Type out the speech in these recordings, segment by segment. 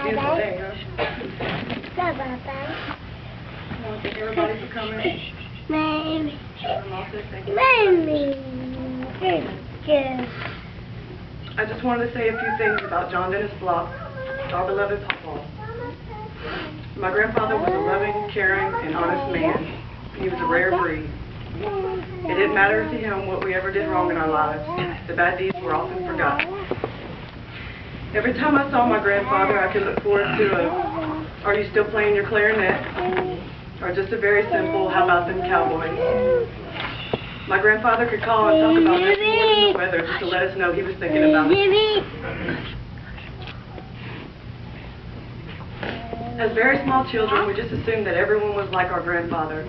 beautiful day, huh? I want to thank everybody for coming. I'm also thanking I just wanted to say a few things about John Dennis Block, our beloved Papa. My grandfather was a loving, caring, and honest man. He was a rare breed. It didn't matter to him what we ever did wrong in our lives. The bad deeds were often forgotten. Every time I saw my grandfather, I could look forward to a, "Are you still playing your clarinet?" or just a very simple, "How about them Cowboys?" My grandfather could call and talk about nothing more than the weather just to let us know he was thinking about us. As very small children, we just assumed that everyone was like our grandfather.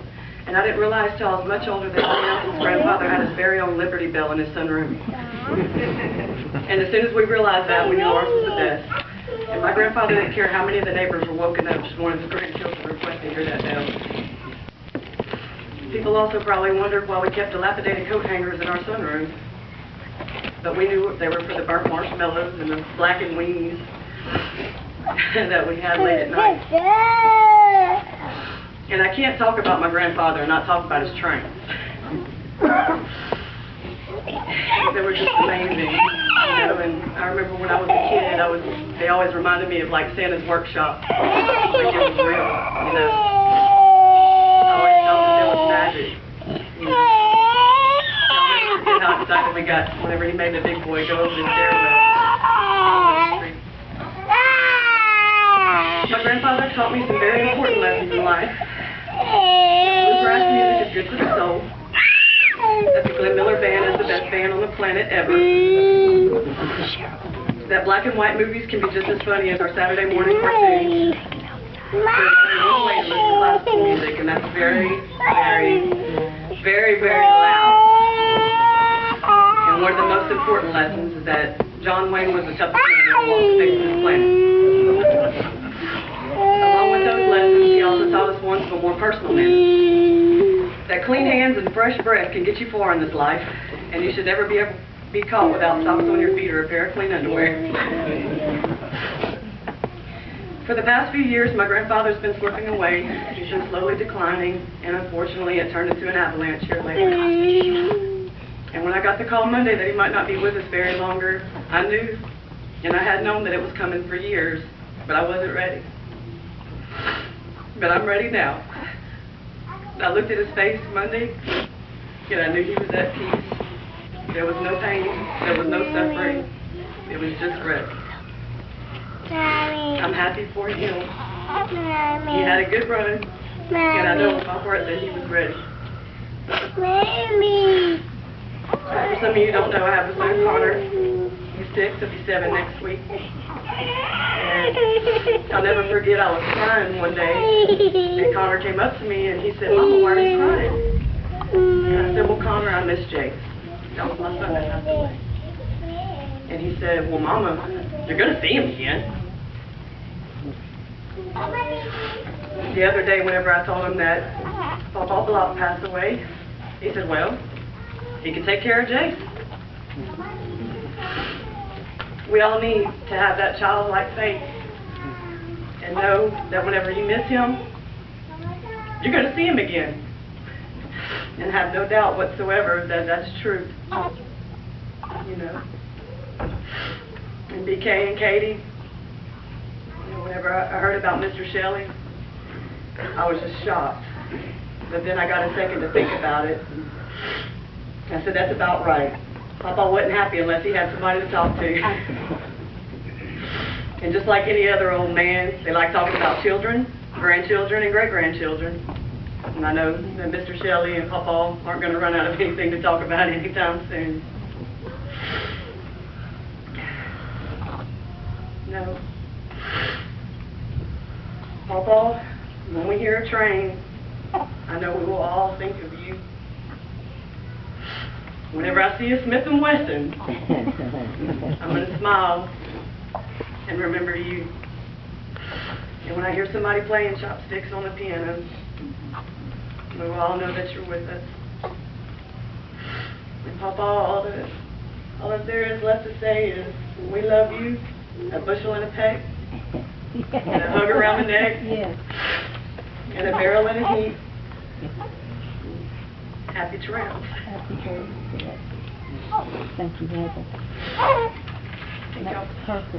And I didn't realize till I was much older that my uncle's grandfather had his very own Liberty Bell in his sunroom. And as soon as we realized that, we knew ours was the best. And my grandfather didn't care how many of the neighbors were woken up, just one of his grandchildren requested to hear that bell. People also probably wondered why we kept dilapidated coat hangers in our sunroom. But we knew they were for the burnt marshmallows and the blackened wings that we had late at night. And I can't talk about my grandfather and not talk about his trains. They were just amazing, you know, and I remember when I was a kid, they always reminded me of like Santa's workshop, like it was real, you know. I always felt that there was magic, you know. I'll never forget how excited we got whenever he made the big boy go over the stairwell. My grandfather taught me some very important lessons in life. Bluegrass music is good for the soul. That the Glenn Miller Band is the best band on the planet ever. That black and white movies can be just as funny as our Saturday morning cartoons. There's only one way to listen to classical music, and that's very, very, very, very loud. And one of the most important lessons is that John Wayne was the toughest man that walked the face of this planet. Along with those lessons, he also taught us one of a more personal manner. That clean hands and fresh breath can get you far in this life, and you should never be caught without socks on your feet or a pair of clean underwear. For the past few years, my grandfather's been slipping away. He's been slowly declining, and unfortunately, it turned into an avalanche here lately. And when I got the call Monday that he might not be with us very longer, I knew, and I had known that it was coming for years, but I wasn't ready. But I'm ready now. I looked at his face Monday, and I knew he was at peace. There was no pain, there was no suffering, it was just rest. I'm happy for him. He had a good run, and I know in my heart that he was ready. For some of you who don't know, I have a son, Connor. He's 6, he'll be 7 next week. And I'll never forget, I was crying one day, and Connor came up to me and he said, "Mama, why are you crying?" And I said, "Well, Connor, I miss Jake." That was my son that passed away. And he said, "Well, Mama, you're going to see him again." The other day, whenever I told him that Papa Block passed away, he said, "Well, he can take care of Jake." We all need to have that childlike faith and know that whenever you miss him, you're going to see him again. And have no doubt whatsoever that that's true. You know. And BK and Katie, you know, whenever I heard about Mr. Shelley, I was just shocked. But then I got a second to think about it. I said, that's about right. Papa wasn't happy unless he had somebody to talk to. And just like any other old man, they like talking about children, grandchildren, and great-grandchildren. And I know that Mr. Shelley and Papa aren't going to run out of anything to talk about anytime soon. No. Papa, when we hear a train, I know we will all think of you. Whenever I see a Smith & Wesson, I'm going to smile and remember you. And when I hear somebody playing chopsticks on the piano, we will all know that you're with us. And Papa, all that there is left to say is, we love you, a bushel and a peck, And a hug around the neck. Yes. And a barrel in a heap. Happy trails. Happy trails. Thank you, Mother. Thank y'all. That's perfect.